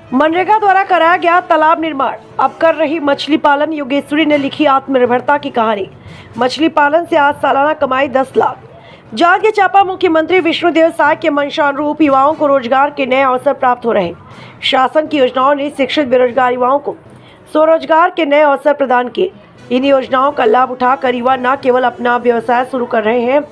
मनरेगा द्वारा कराया गया तालाब निर्माण अब कर रही मछली पालन। योगेश्वरी ने लिखी आत्मनिर्भरता की कहानी। मछली पालन से आज सालाना कमाई 10 लाख। जांजगीर चांपा मुख्यमंत्री विष्णुदेव साय के मंशा अनुरूप युवाओं को रोजगार के नए अवसर प्राप्त हो रहे हैं। शासन की योजनाओं ने शिक्षित बेरोजगार युवाओं को स्वरोजगार के नए अवसर प्रदान किए। इन योजनाओं का लाभ उठाकर युवा न केवल अपना व्यवसाय शुरू कर रहे हैं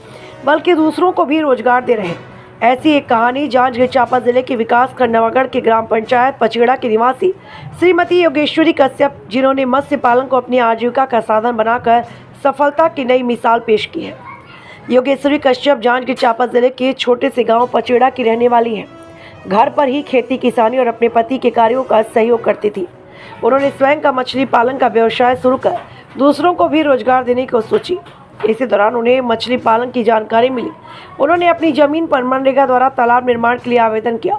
बल्कि दूसरों को भी रोजगार दे रहे हैं। ऐसी एक कहानी जांजगीर चांपा जिले के विकासखंड नवागढ़ के ग्राम पंचायत पचेड़ा की निवासी श्रीमती योगेश्वरी कश्यप, जिन्होंने मत्स्य पालन को अपनी आजीविका का साधन बनाकर सफलता की नई मिसाल पेश की है। योगेश्वरी कश्यप जांजगीर चांपा जिले के छोटे से गांव पचेड़ा की रहने वाली हैं। घर पर ही खेती किसानी और अपने पति के कार्यों का सहयोग करती थी। उन्होंने स्वयं का मछली पालन का व्यवसाय शुरू कर दूसरों को भी रोजगार देने की सोची। इसी दौरान उन्हें मछली पालन की जानकारी मिली। उन्होंने अपनी जमीन पर मनरेगा द्वारा तालाब निर्माण के लिए आवेदन किया।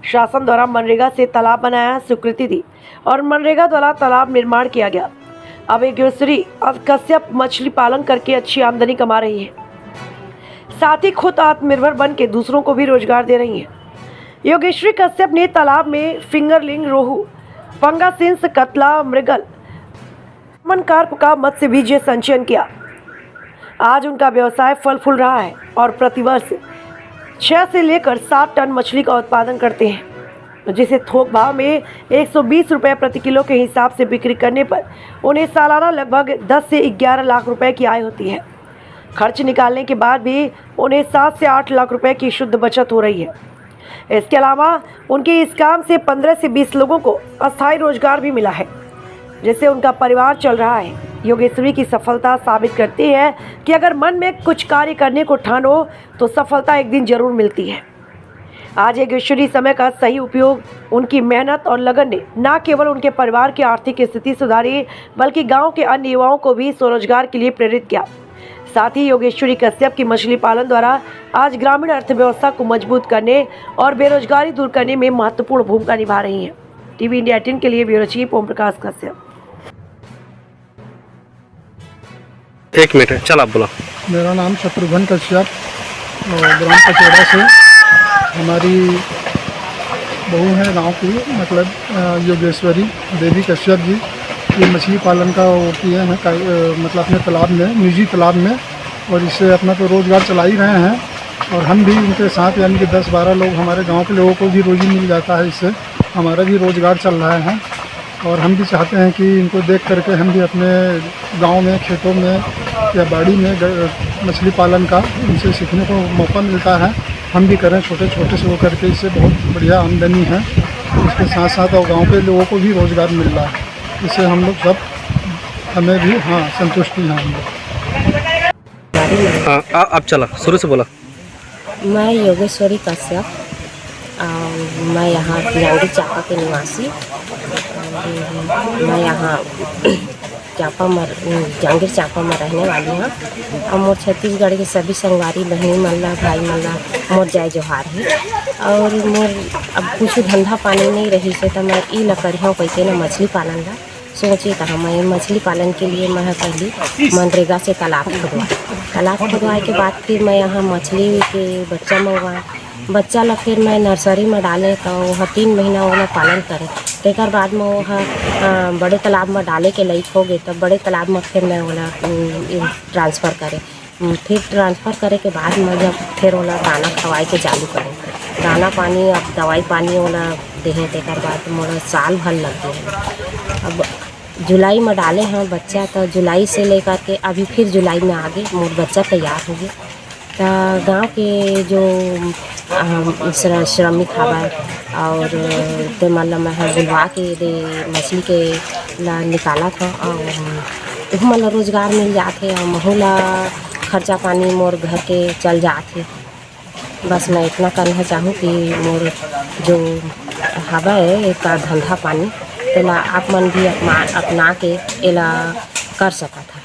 शासन द्वारा मनरेगा से तालाब बनाया, स्वीकृति दी और मनरेगा द्वारा तालाब निर्माण किया गया। अब योगेश्वरी कश्यप मछली पालन करके अच्छी आमदनी कमा रही है, साथ ही खुद आत्मनिर्भर बन के दूसरों को भी रोजगार दे रही है। योगेश्वरी कश्यप ने तालाब में फिंगरलिंग, रोहू, पंगासिंस, कतला, मृगल, कार्प का मत्स्य बीज संचयन किया। आज उनका व्यवसाय फल फूल रहा है और प्रतिवर्ष 6 से लेकर 7 टन मछली का उत्पादन करते हैं, जिसे थोक भाव में 120 रुपये प्रति किलो के हिसाब से बिक्री करने पर उन्हें सालाना लगभग 10 से 11 लाख रुपए की आय होती है। खर्च निकालने के बाद भी उन्हें 7 से 8 लाख रुपए की शुद्ध बचत हो रही है। इसके अलावा उनके इस काम से 15 से 20 लोगों को अस्थायी रोजगार भी मिला है, जिससे उनका परिवार चल रहा है। योगेश्वरी की सफलता साबित करती है कि अगर मन में कुछ कार्य करने को ठानो तो सफलता एक दिन जरूर मिलती है। आज योगेश्वरी समय का सही उपयोग, उनकी मेहनत और लगन ने न केवल उनके परिवार की आर्थिक स्थिति सुधारी बल्कि गांव के अन्य युवाओं को भी स्वरोजगार के लिए प्रेरित किया। साथ ही योगेश्वरी कश्यप की मछली पालन द्वारा आज ग्रामीण अर्थव्यवस्था को मजबूत करने और बेरोजगारी दूर करने में महत्वपूर्ण भूमिका निभा रही हैं। टीवी इंडिया 18 के लिए ब्यूरो चीफ ओम प्रकाश कश्यप। एक मिनट, चल आप बोला। मेरा नाम शत्रुघ्न कश्यप, ग्राम पचेड़ा से हमारी बहू है गांव की, मतलब योगेश्वरी देवी कश्यप जी। ये मछली पालन का वो किए हैं, मतलब अपने तालाब में, निजी तालाब में, और इससे अपना तो रोज़गार चला ही रहे हैं। और हम भी उनके साथ, यानी कि 10-12 लोग, हमारे गांव के लोगों को भी रोज़ी मिल जाता है। इससे हमारा भी रोज़गार चल रहा है और हम भी चाहते हैं कि इनको देख करके हम भी अपने गांव में, खेतों में या बाड़ी में मछली पालन का इनसे सीखने को मौका मिलता है, हम भी करें छोटे छोटे से वो करके। इससे बहुत बढ़िया आमदनी है। इसके साथ साथ और गांव के लोगों को भी रोज़गार मिल रहा है। इससे हम लोग सब, हमें भी संतुष्टि है हम लोग। आप चला, शुरू से बोला। मैं योगेश्वरी कश्यप, मैं यहाँ जांजगीर चांपा के निवासी। मैं यहाँ जांजगीर चांपा में रहने वाली हूँ। और मोर छत्तीसगढ़ के सभी संगवारी बहनी मल्ला, भाई मल्ला, मोर जय जोहार है। और मोर अब कुछ धंधा पानी नहीं रही से तो मैं ई ल करियों कैसे न मछली पालन ला सोचे। तो मैं मछली पालन के लिए मैं पहले मनरेगा से तालाब खुदवाए के बाद फिर मैं यहाँ मछली के बच्चा मंगवाए। बच्चा ला फिर मैं नर्सरी में डाले तो वह 3 महीना वो पालन करे। तेकर बाद में वह बड़े तालाब में डाले के लायक हो गए, तब बड़े तालाब में फिर मैं वो ट्रांसफ़र करे। फिर ट्रांसफ़र करे के बाद मैं जब फिर वो दाना खवाए के चालू करें, दाना पानी अब दवाई पानी वाला देहे। तेकर बाद मोला साल भर लग गए। अब जुलाई में डाले हैं बच्चा, तो जुलाई से लेकर के अभी फिर जुलाई में आगे मोर बच्चा तैयार हो गया। तो गांव के जो श्रमिक हवा और ते मतलब मैं बुलवा के दे मछली के ला निकाला था और मतलब रोज़गार मिल जाते और महू ला खर्चा पानी मोर घर के चल जाते। बस मैं इतना करना चाहूँ कि मोर जो हवा है एक धंधा पानी तेला आप मन भी अपना के एला कर सकता था।